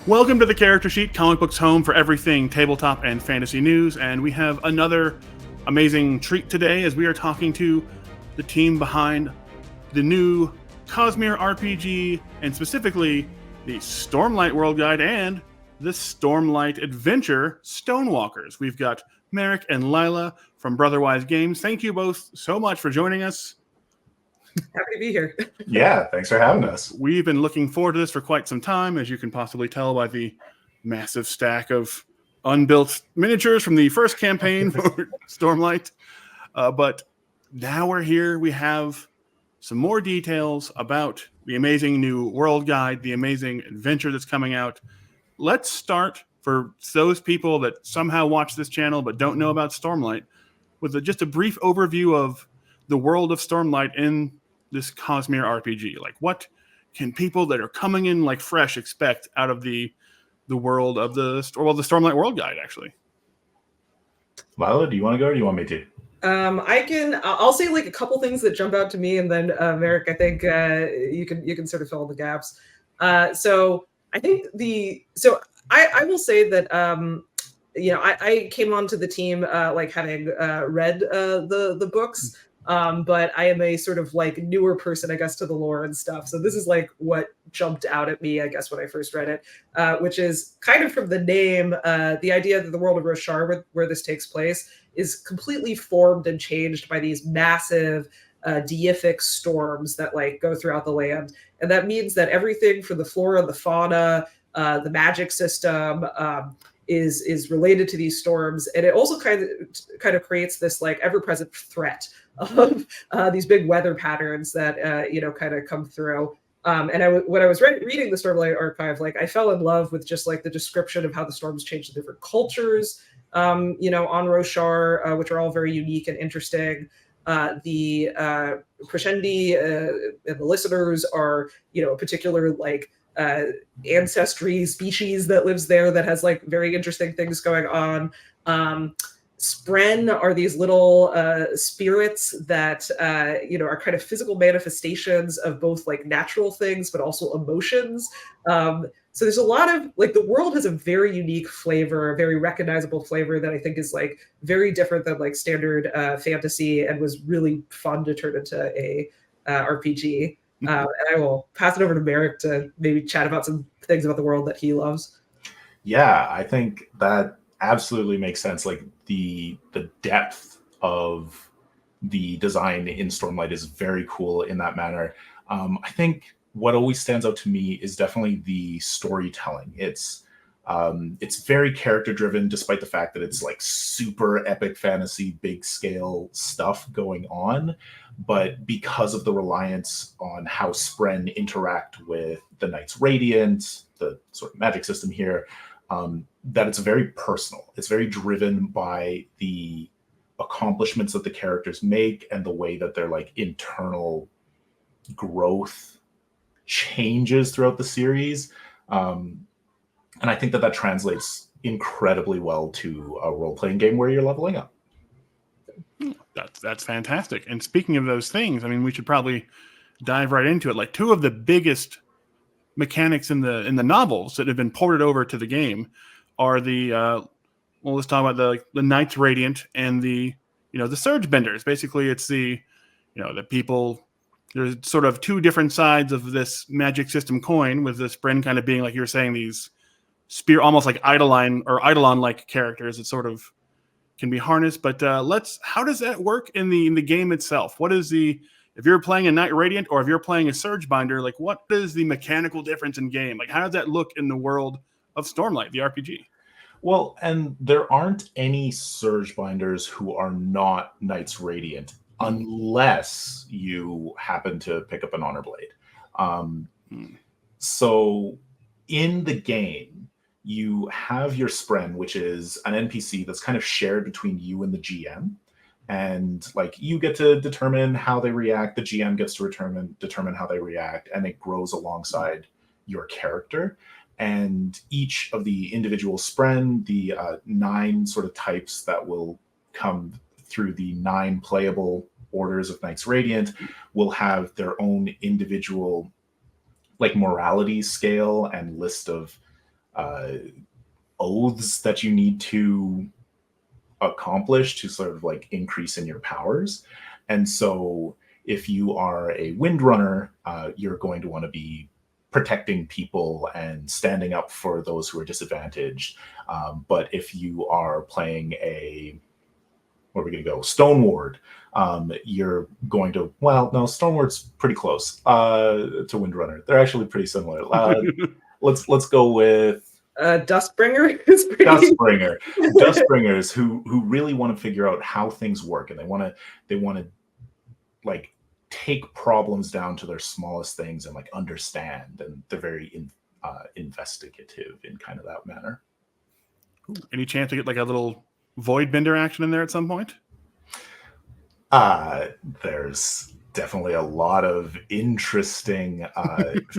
Welcome to the Character Sheet, comic books home for everything tabletop and fantasy news, and we have another amazing treat today as we are talking to the team behind the new Cosmere RPG, and specifically the Stormlight World Guide and the Stormlight Adventure, Stonewalkers. We've got Merrick and Lila from Brotherwise Games. Thank you both so much for joining us. Happy to be here. Yeah, thanks for having us. We've been looking forward to this for quite some time, as you can possibly tell by the massive stack of unbuilt miniatures from the first campaign for Stormlight. But now we're here. We have some more details about the amazing new world guide, the amazing adventure that's coming out. Let's start, for those people that somehow watch this channel but don't know about Stormlight, with just a brief overview of the world of Stormlight in this Cosmere RPG. Like, what can people that are coming in like fresh expect out of the world of the Stormlight World Guide, actually? Lila, do you want to go or do you want me to? I'll say like a couple things that jump out to me, and then Merrick, I think you can sort of fill in the gaps. So I think I will say that I came onto the team like having read the books. But I am a sort of like newer person, I guess, to the lore and stuff. So this is like what jumped out at me, I guess, when I first read it, which is kind of from the name, the idea that the world of Roshar, where this takes place, is completely formed and changed by these massive deific storms that like go throughout the land. And that means that everything from the flora, the fauna, the magic system, is related to these storms, and it also kind of creates this like ever-present threat of these big weather patterns that kind of come through. And when I was reading the Stormlight Archive, like I fell in love with just like the description of how the storms change the different cultures, on Roshar, which are all very unique and interesting. The Crescendi and the listeners are a particular like ancestry species that lives there that has like very interesting things going on. Spren are these little spirits that are kind of physical manifestations of both like natural things but also emotions. So there's a lot of like the world has a very unique flavor, a very recognizable flavor that I think is like very different than like standard fantasy, and was really fun to turn into a RPG. And I will pass it over to Merrick to maybe chat about some things about the world that he loves. Yeah, I think that absolutely makes sense. Like the depth of the design in Stormlight is very cool in that manner. I think what always stands out to me is definitely the storytelling. It's very character driven, despite the fact that it's like super epic fantasy, big scale stuff going on. But because of the reliance on how Spren interact with the Knights Radiant, the sort of magic system here, that it's very personal. It's very driven by the accomplishments that the characters make and the way that their like internal growth changes throughout the series. And I think that translates incredibly well to a role-playing game where you're leveling up. That's fantastic. And speaking of those things, I mean, we should probably dive right into it. Like, two of the biggest mechanics in the novels that have been ported over to the game are the let's talk about the Knights Radiant and the Surgebenders. Basically, it's the people. There's sort of two different sides of this magic system coin, with the Spren kind of being, like you were saying, these almost like Eidolon-like characters that sort of can be harnessed. But how does that work in the game itself? What is if you're playing a Knight Radiant or if you're playing a Surgebinder, like what is the mechanical difference in game? Like, how does that look in the world of Stormlight, the RPG? Well, and there aren't any Surgebinders who are not Knights Radiant, unless you happen to pick up an Honor Blade. So in the game, you have your Spren, which is an NPC that's kind of shared between you and the GM. And like you get to determine how they react, the GM gets to determine how they react, and it grows alongside your character. And each of the individual Spren, the 9 sort of types that will come through the 9 playable orders of Knights Radiant, will have their own individual like morality scale and list of oaths that you need to accomplish to sort of like increase in your powers. And so if you are a windrunner, you're going to want to be protecting people and standing up for those who are disadvantaged. But if you are playing where are we going to go? Stoneward, you're going to, well, no, Stoneward's pretty close to Windrunner. They're actually pretty similar. Let's go with Dustbringer is pretty. Dustbringers who really want to figure out how things work, and they want to like take problems down to their smallest things and like understand, and they're very investigative in kind of that manner. Any chance to get like a little void bender action in there at some point? There's definitely a lot of interesting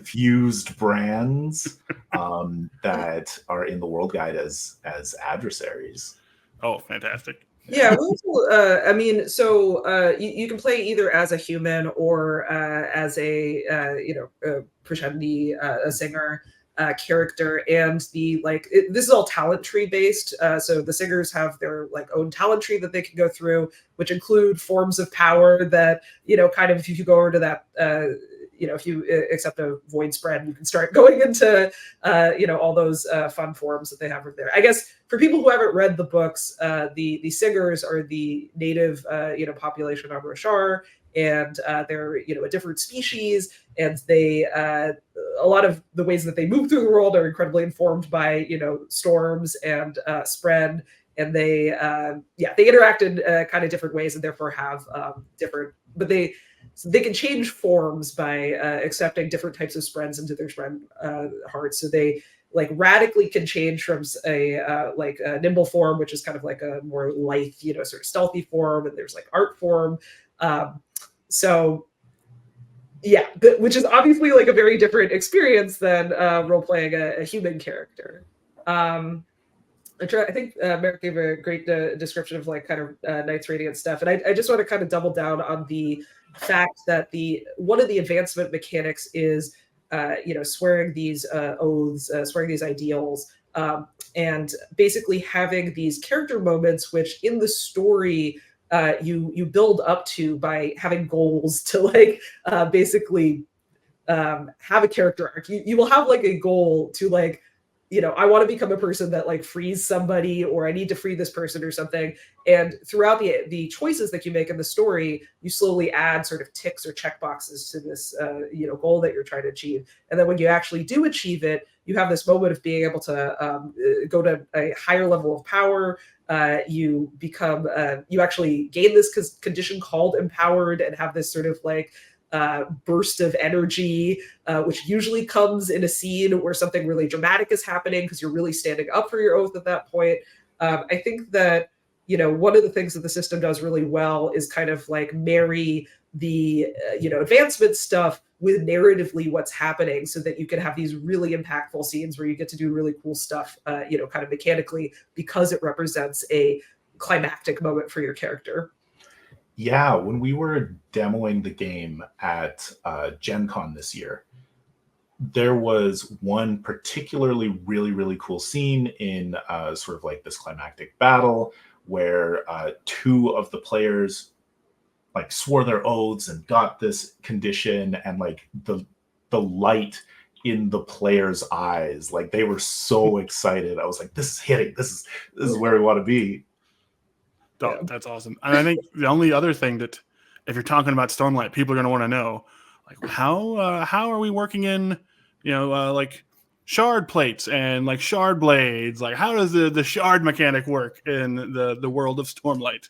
fused brands that are in the world guide as adversaries. Oh, fantastic. Yeah, well, I mean, so you can play either as a human or as a pretend a singer character, and this is all talent tree based. So the singers have their like own talent tree that they can go through, which include forms of power that kind of if you go over to that. If you accept a void spread, you can start going into, all those fun forms that they have over there. I guess for people who haven't read the books, the singers are the native, population of Roshar, and they're, a different species, and they, a lot of the ways that they move through the world are incredibly informed by, storms and Spren, and they interact in kind of different ways, and therefore have different, but so they can change forms by accepting different types of Sprens into their Spren hearts. So they like radically can change from a nimble form, which is kind of like a more lithe, sort of stealthy form, and there's like art form. So yeah, which is obviously like a very different experience than role playing a human character. I think Merrick gave a great description of like kind of Knights Radiant stuff, and I just want to kind of double down on the fact that one of the advancement mechanics is swearing these oaths, swearing these ideals, and basically having these character moments which in the story you build up to by having goals to like basically have a character arc. You will have like a goal to like, I want to become a person that like frees somebody, or I need to free this person or something. And throughout the choices that you make in the story, you slowly add sort of ticks or check boxes to this, goal that you're trying to achieve. And then when you actually do achieve it, you have this moment of being able to go to a higher level of power. You become, you actually gain this condition called empowered, and have this sort of like burst of energy, which usually comes in a scene where something really dramatic is happening because you're really standing up for your oath at that point. I think that, one of the things that the system does really well is kind of like marry the, advancement stuff with narratively what's happening, so that you can have these really impactful scenes where you get to do really cool stuff, kind of mechanically, because it represents a climactic moment for your character. Yeah, when we were demoing the game at Gen Con this year, there was one particularly really, really cool scene in sort of like this climactic battle where two of the players like swore their oaths and got this condition, and like the light in the players' eyes, like they were so excited. I was like, this is hitting. This is where we want to be. Oh, that's awesome. And I think the only other thing that, if you're talking about Stormlight, people are going to want to know, like how are we working in, like shard plates and like shard blades? Like how does the shard mechanic work in the world of Stormlight?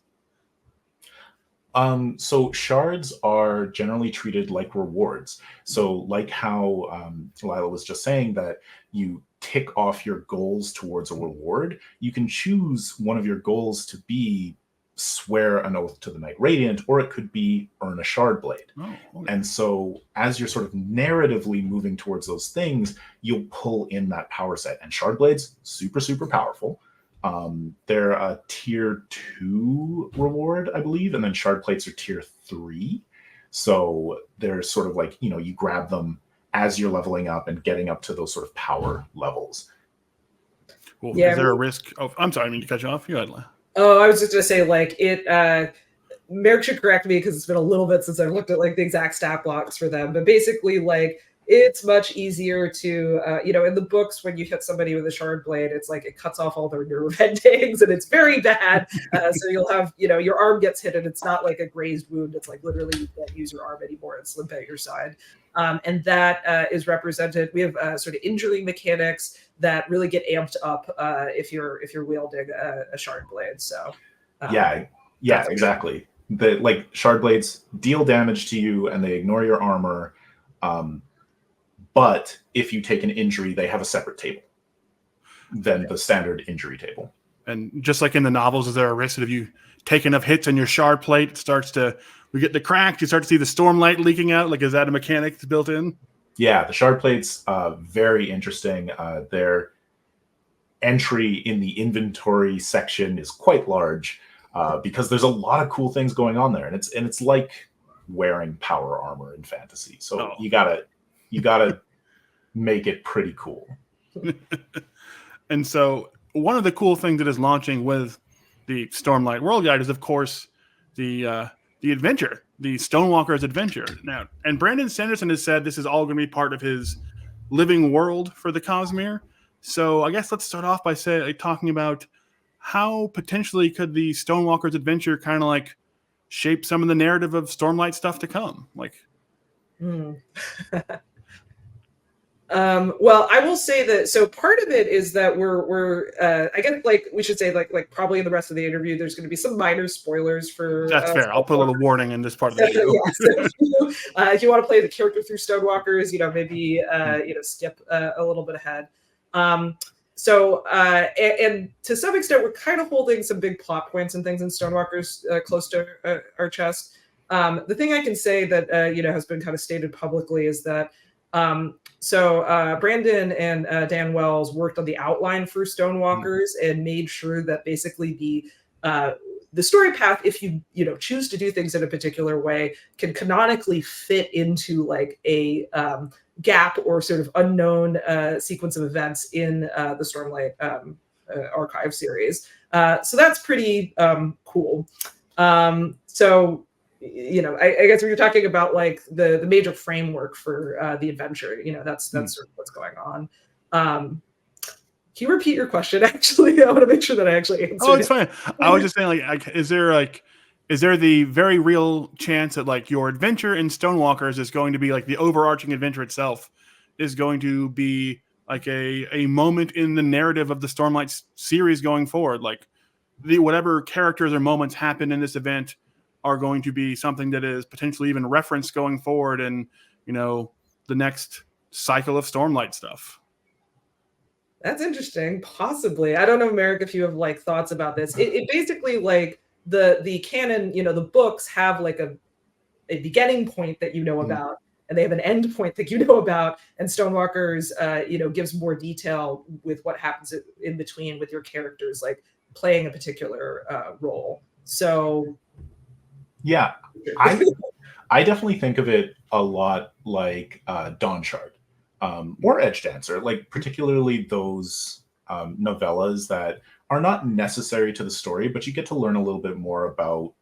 So shards are generally treated like rewards. So like how Lila was just saying that you tick off your goals towards a reward, you can choose one of your goals to be swear an oath to the Knight Radiant, or it could be earn a shard blade. Oh, okay. And so as you're sort of narratively moving towards those things, you'll pull in that power set. And shard blades, super, super powerful. They're a tier 2 reward, I believe, and then shard plates are tier 3. So they're sort of like, you grab them as you're leveling up and getting up to those sort of power levels. Well, Yeah, is there a risk? Oh, I'm sorry, I mean to cut you off. You had. Oh, I was just gonna say, like, Merrick should correct me because it's been a little bit since I've looked at like the exact stat blocks for them. But basically, like, it's much easier to, in the books when you hit somebody with a shard blade, it's like it cuts off all their nerve endings and it's very bad. So you'll have, your arm gets hit and it's not like a grazed wound. It's like literally you can't use your arm anymore. It's limp at your side. And that is represented. We have sort of injury mechanics that really get amped up if you're wielding a shard blade. So yeah, exactly. The shard blades deal damage to you and they ignore your armor. But if you take an injury, they have a separate table than the standard injury table. And just like in the novels, is there a risk that if you take enough hits on your shard plate, we get the cracks, you start to see the stormlight leaking out? Like, is that a mechanic that's built in? Yeah, the shard plates, very interesting. Their entry in the inventory section is quite large because there's a lot of cool things going on there. And it's like wearing power armor in fantasy. So you gotta make it pretty cool. And so one of the cool things that is launching with the Stormlight World Guide is, of course, the adventure, the Stonewalkers Adventure. Now, and Brandon Sanderson has said this is all going to be part of his living world for the Cosmere. So I guess let's start off by talking about how potentially could the Stonewalkers Adventure kind of like shape some of the narrative of Stormlight stuff to come. Like, well, I will say that. So part of it is that we're I guess like we should say like probably in the rest of the interview, there's going to be some minor spoilers for. That's fair. I'll put a little warning in this part of the video. So if you want to play the character through Stonewalkers, maybe skip a little bit ahead. So and to some extent, we're kind of holding some big plot points and things in Stonewalkers close to our chest. The thing I can say that has been kind of stated publicly is that. So Brandon and Dan Wells worked on the outline for Stonewalkers and made sure that basically the story path, if you choose to do things in a particular way, can canonically fit into like a gap or sort of unknown sequence of events in the Stormlight archive series. So that's pretty cool. So. I guess when you're talking about like the major framework for the adventure, that's sort of what's going on. Can you repeat your question? Actually, I want to make sure that I actually answered. Oh, it's fine. I was just saying, like, is there the very real chance that like your adventure in Stonewalkers is going to be like the overarching adventure itself is going to be like a moment in the narrative of the Stormlight series going forward? Like whatever characters or moments happen in this event are going to be something that is potentially even referenced going forward in, the next cycle of Stormlight stuff. That's interesting. Possibly. I don't know, Merrick, if you have like thoughts about this. It basically like the canon, the books have like a beginning point that about, and they have an end point that about, and Stonewalkers, gives more detail with what happens in between with your characters, like playing a particular role. So yeah, I definitely think of it a lot like Dawn Shard or Edge Dancer, like particularly those novellas that are not necessary to the story, but you get to learn a little bit more about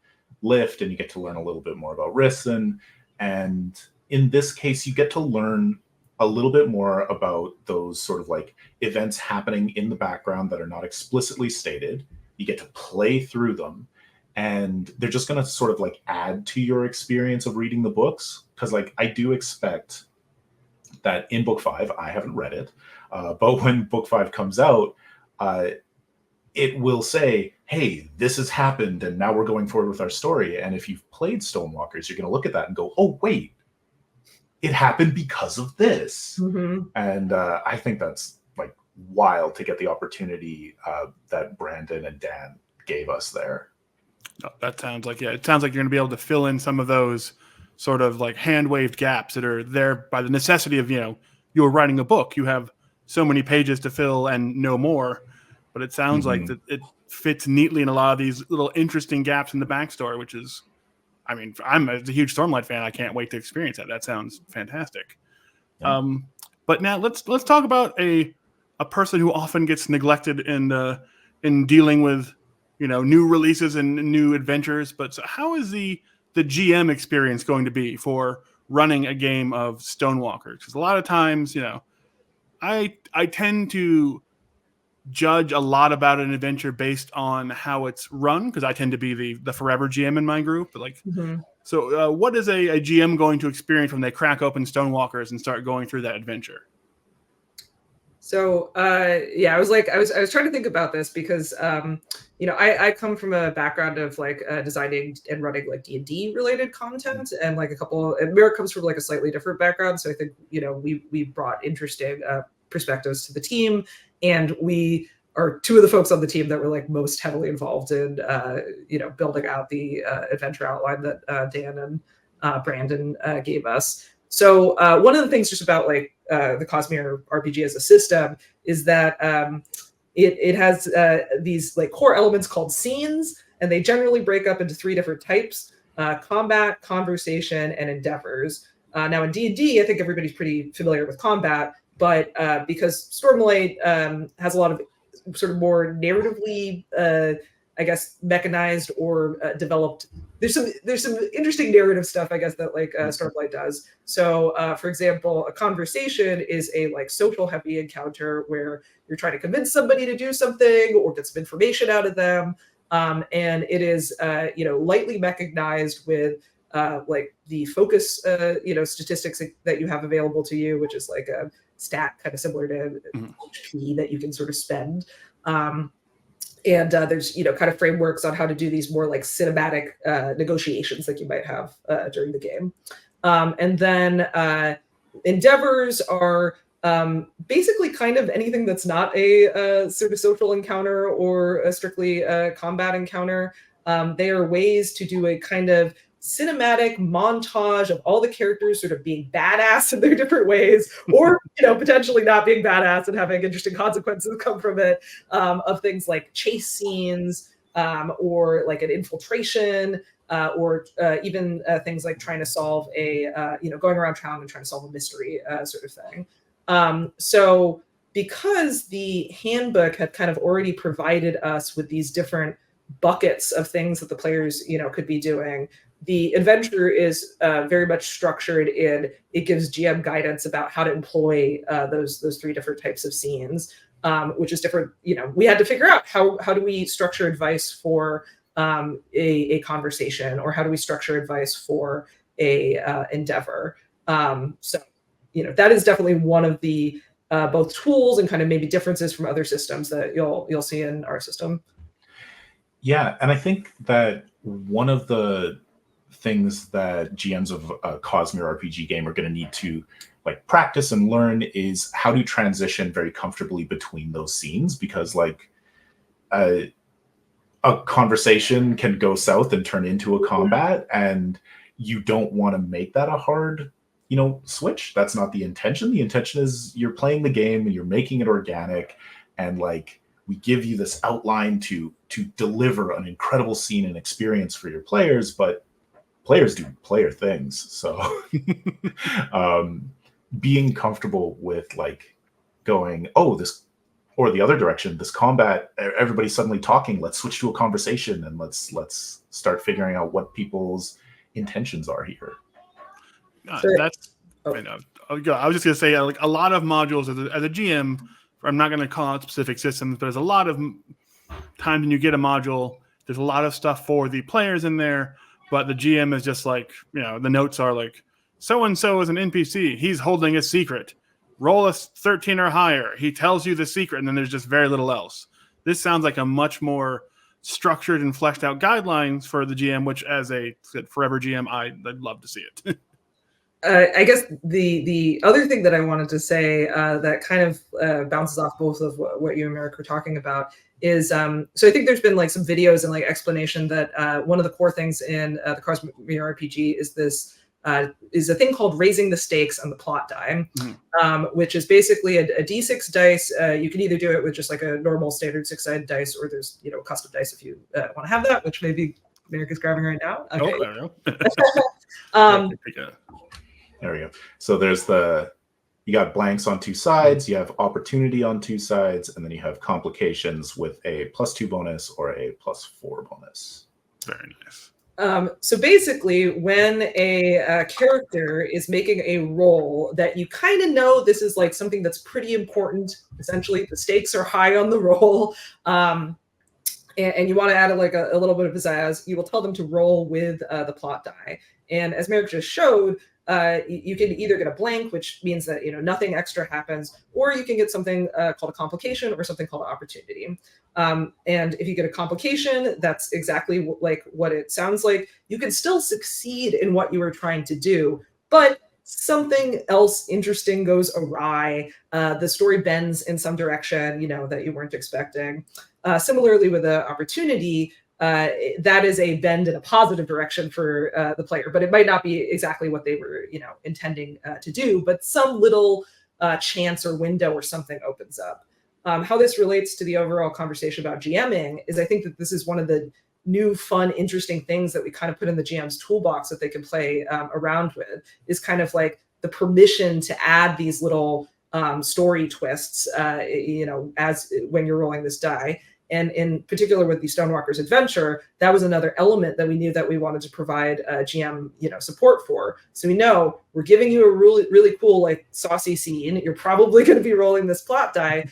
Lift and you get to learn a little bit more about Risen. And in this case, you get to learn a little bit more about those sort of like events happening in the background that are not explicitly stated. You get to play through them. And they're just going to sort of like add to your experience of reading the books. Because like I do expect that in book 5, I haven't read it, but when book 5 comes out, it will say, hey, this has happened and now we're going forward with our story. And if you've played Stonewalkers, you're going to look at that and go, oh, wait, it happened because of this. Mm-hmm. And I think that's like wild to get the opportunity that Brandon and Dan gave us there. Oh, that sounds like, it sounds like you're going to be able to fill in some of those sort of like hand-waved gaps that are there by the necessity of, you're writing a book. You have so many pages to fill and no more. But it sounds like that it fits neatly in a lot of these little interesting gaps in the backstory, which is, I mean, I'm a huge Stormlight fan. I can't wait to experience that. That sounds fantastic. Yeah. But now let's talk about a a person who often gets neglected in dealing with, new releases and new adventures. But so how is the GM experience going to be for running a game of Stonewalkers? Because a lot of times, I tend to judge a lot about an adventure based on how it's run, because I tend to be the forever GM in my group. But so what is a GM going to experience when they crack open Stonewalkers and start going through that adventure? So I was trying to think about this because I come from a background of like designing and running like D&D related content, and like and Merrick comes from like a slightly different background. So I think we brought interesting perspectives to the team, and we are two of the folks on the team that were like most heavily involved in building out the adventure outline that Dan and Brandon gave us. So one of the things just about like the Cosmere RPG as a system is that it has these like core elements called scenes, and they generally break up into 3 different types: combat, conversation, and endeavors. Now in D&D, I think everybody's pretty familiar with combat, but because Stormlight has a lot of sort of more narratively, I guess, mechanized or developed. There's some interesting narrative stuff, I guess, that like Stormlight does. So, for example, a conversation is a like social heavy encounter where you're trying to convince somebody to do something or get some information out of them, and it is lightly mechanized with like the focus statistics that you have available to you, which is like a stat kind of similar to HP that you can sort of spend. And there's kind of frameworks on how to do these more like cinematic negotiations like you might have during the game. And then endeavors are basically kind of anything that's not a sort of social encounter or a strictly combat encounter. They are ways to do a kind of cinematic montage of all the characters sort of being badass in their different ways, or potentially not being badass and having interesting consequences come from it, of things like chase scenes, or like an infiltration, or even things like trying to solve going around town and trying to solve a mystery sort of thing. So because the handbook had kind of already provided us with these different buckets of things that the players could be doing, the adventure is very much structured in, it gives GM guidance about how to employ those 3 different types of scenes, which is different. We had to figure out how do we structure advice for a conversation, or how do we structure advice for a endeavor. So that is definitely one of the both tools and kind of maybe differences from other systems that you'll see in our system. Yeah, and I think that one of the things that GMs of a Cosmere RPG game are going to need to like practice and learn is how to transition very comfortably between those scenes, because like a conversation can go south and turn into a combat, and you don't want to make that a hard switch. That's not the intention. The intention is you're playing the game and you're making it organic, and like we give you this outline to deliver an incredible scene and experience for your players, but players do player things. So being comfortable with like going, this or the other direction, this combat, everybody's suddenly talking, let's switch to a conversation and let's start figuring out what people's intentions are here. That's I know. I was just gonna say, like, a lot of modules as a GM, I'm not going to call out specific systems, but there's a lot of times when you get a module, there's a lot of stuff for the players in there, but the GM is just like, the notes are like, so-and-so is an NPC. He's holding a secret. Roll a 13 or higher. He tells you the secret, and then there's just very little else. This sounds like a much more structured and fleshed out guidelines for the GM, which as a forever GM, I'd love to see it. I guess the other thing that I wanted to say that kind of bounces off both of what you and Merrick were talking about is, so I think there's been like some videos and like explanation that one of the core things in the Cosmere RPG is this is a thing called raising the stakes on the plot die, which is basically a D6 dice. You can either do it with just like a normal standard 6-sided dice, or there's custom dice if you want to have that, which maybe Merrick is grabbing right now. Okay. Oh, there we go. There we go. So there's the you got blanks on 2 sides, you have opportunity on 2 sides, and then you have complications with a +2 bonus or a +4 bonus. Very nice. So basically, when a character is making a roll that you kind of know this is like something that's pretty important, essentially the stakes are high on the roll, and you want to add like a little bit of pizzazz, you will tell them to roll with the plot die. And as Merrick just showed, you can either get a blank, which means that nothing extra happens, or you can get something called a complication or something called an opportunity. And if you get a complication, that's exactly like what it sounds like. You can still succeed in what you were trying to do, but something else interesting goes awry. The story bends in some direction, that you weren't expecting. Similarly, with the opportunity, that is a bend in a positive direction for the player, but it might not be exactly what they were, intending to do. But some little chance or window or something opens up. How this relates to the overall conversation about GMing is I think that this is one of the new, fun, interesting things that we kind of put in the GM's toolbox that they can play around with, is kind of like the permission to add these little story twists, as when you're rolling this die. And in particular with the Stonewalkers Adventure, that was another element that we knew that we wanted to provide GM, support for. So we know we're giving you a really, really cool, like saucy scene. You're probably going to be rolling this plot die.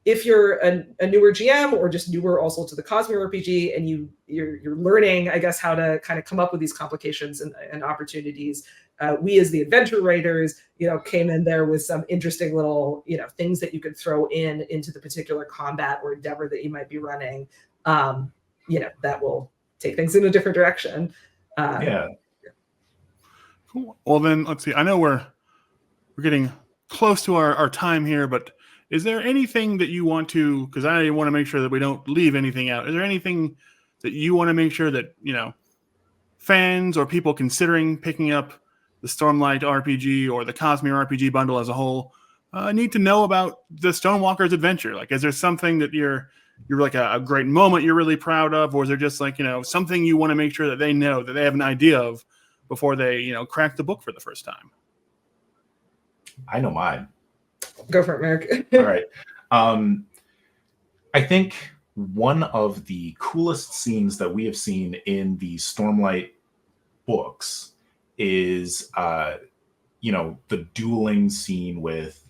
If you're a newer GM or just newer also to the Cosmere RPG, and you're learning, I guess, how to kind of come up with these complications and opportunities, we as the adventure writers, came in there with some interesting little, things that you could throw into the particular combat or endeavor that you might be running, that will take things in a different direction. Yeah. Cool. Well, then let's see. I know we're getting close to our time here, but is there anything that you want to, because I want to make sure that we don't leave anything out. Is there anything that you want to make sure that, fans or people considering picking up the Stormlight RPG or the Cosmere RPG bundle as a whole need to know about the Stonewalkers Adventure? Like, is there something that you're like a great moment you're really proud of, or is there just like, something you want to make sure that they know, that they have an idea of before they, crack the book for the first time? I know mine. Go for it, Merrick. All right. I think one of the coolest scenes that we have seen in the Stormlight books is, the dueling scene with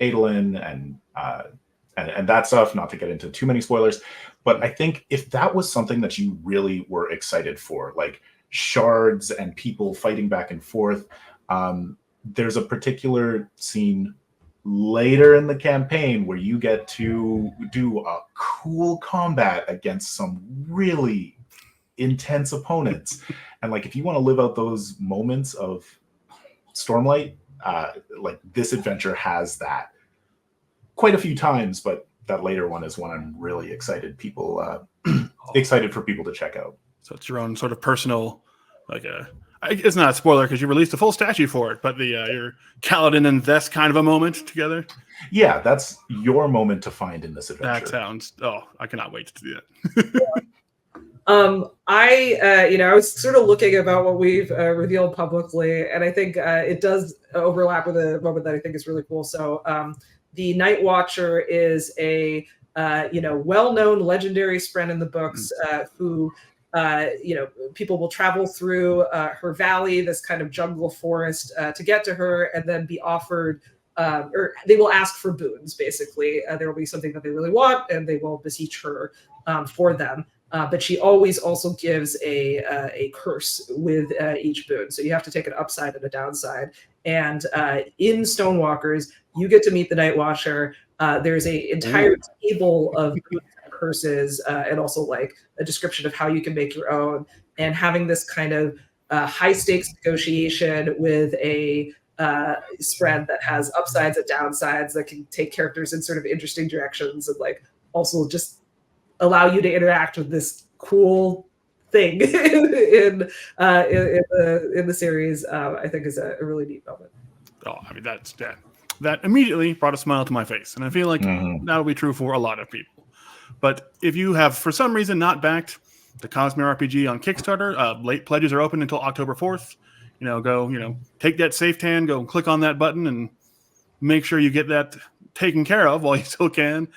Adolin and that stuff, not to get into too many spoilers. But I think if that was something that you really were excited for, like shards and people fighting back and forth, there's a particular scene later in the campaign where you get to do a cool combat against some really intense opponents. And like, if you want to live out those moments of Stormlight, like this adventure has that quite a few times, but that later one is one I'm really excited excited for people to check out. So it's your own sort of personal, like it's not a spoiler because you released a full statue for it, but your Kaladin and Thess kind of a moment together. Yeah, that's your moment to find in this adventure. That sounds, I cannot wait to do that. I was sort of looking about what we've revealed publicly, and I think it does overlap with a moment that I think is really cool. So the Night Watcher is a well-known legendary Spren in the books, who people will travel through her valley, this kind of jungle forest, to get to her, and then be offered, or they will ask for boons. Basically, there will be something that they really want, and they will beseech her for them. But she always also gives a curse with each boon. So you have to take an upside and a downside. And in Stonewalkers, you get to meet the Night Watcher. There's an entire table of boons and curses, and also like a description of how you can make your own. And having this kind of high stakes negotiation with a spread that has upsides and downsides that can take characters in sort of interesting directions, and like also just allow you to interact with this cool thing in the series, I think is a really neat moment. Oh, I mean, that immediately brought a smile to my face, and I feel like that'll be true for a lot of people. But if you have, for some reason, not backed the Cosmere RPG on Kickstarter, late pledges are open until October 4th. Go, take that safe hand, go click on that button, and make sure you get that taken care of while you still can.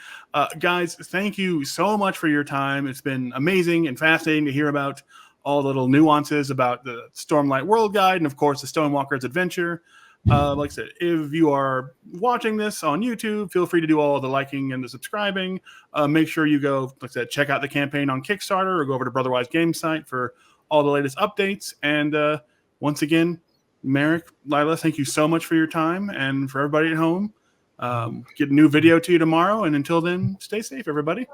Guys, thank you so much for your time. It's been amazing and fascinating to hear about all the little nuances about the Stormlight World Guide and, of course, the Stonewalkers Adventure. Like I said, if you are watching this on YouTube, feel free to do all the liking and the subscribing. Make sure you go, like I said, check out the campaign on Kickstarter or go over to Brotherwise game site for all the latest updates. And once again, Merrick, Lila, thank you so much for your time, and for everybody at home. Get a new video to you tomorrow, and until then, stay safe, everybody.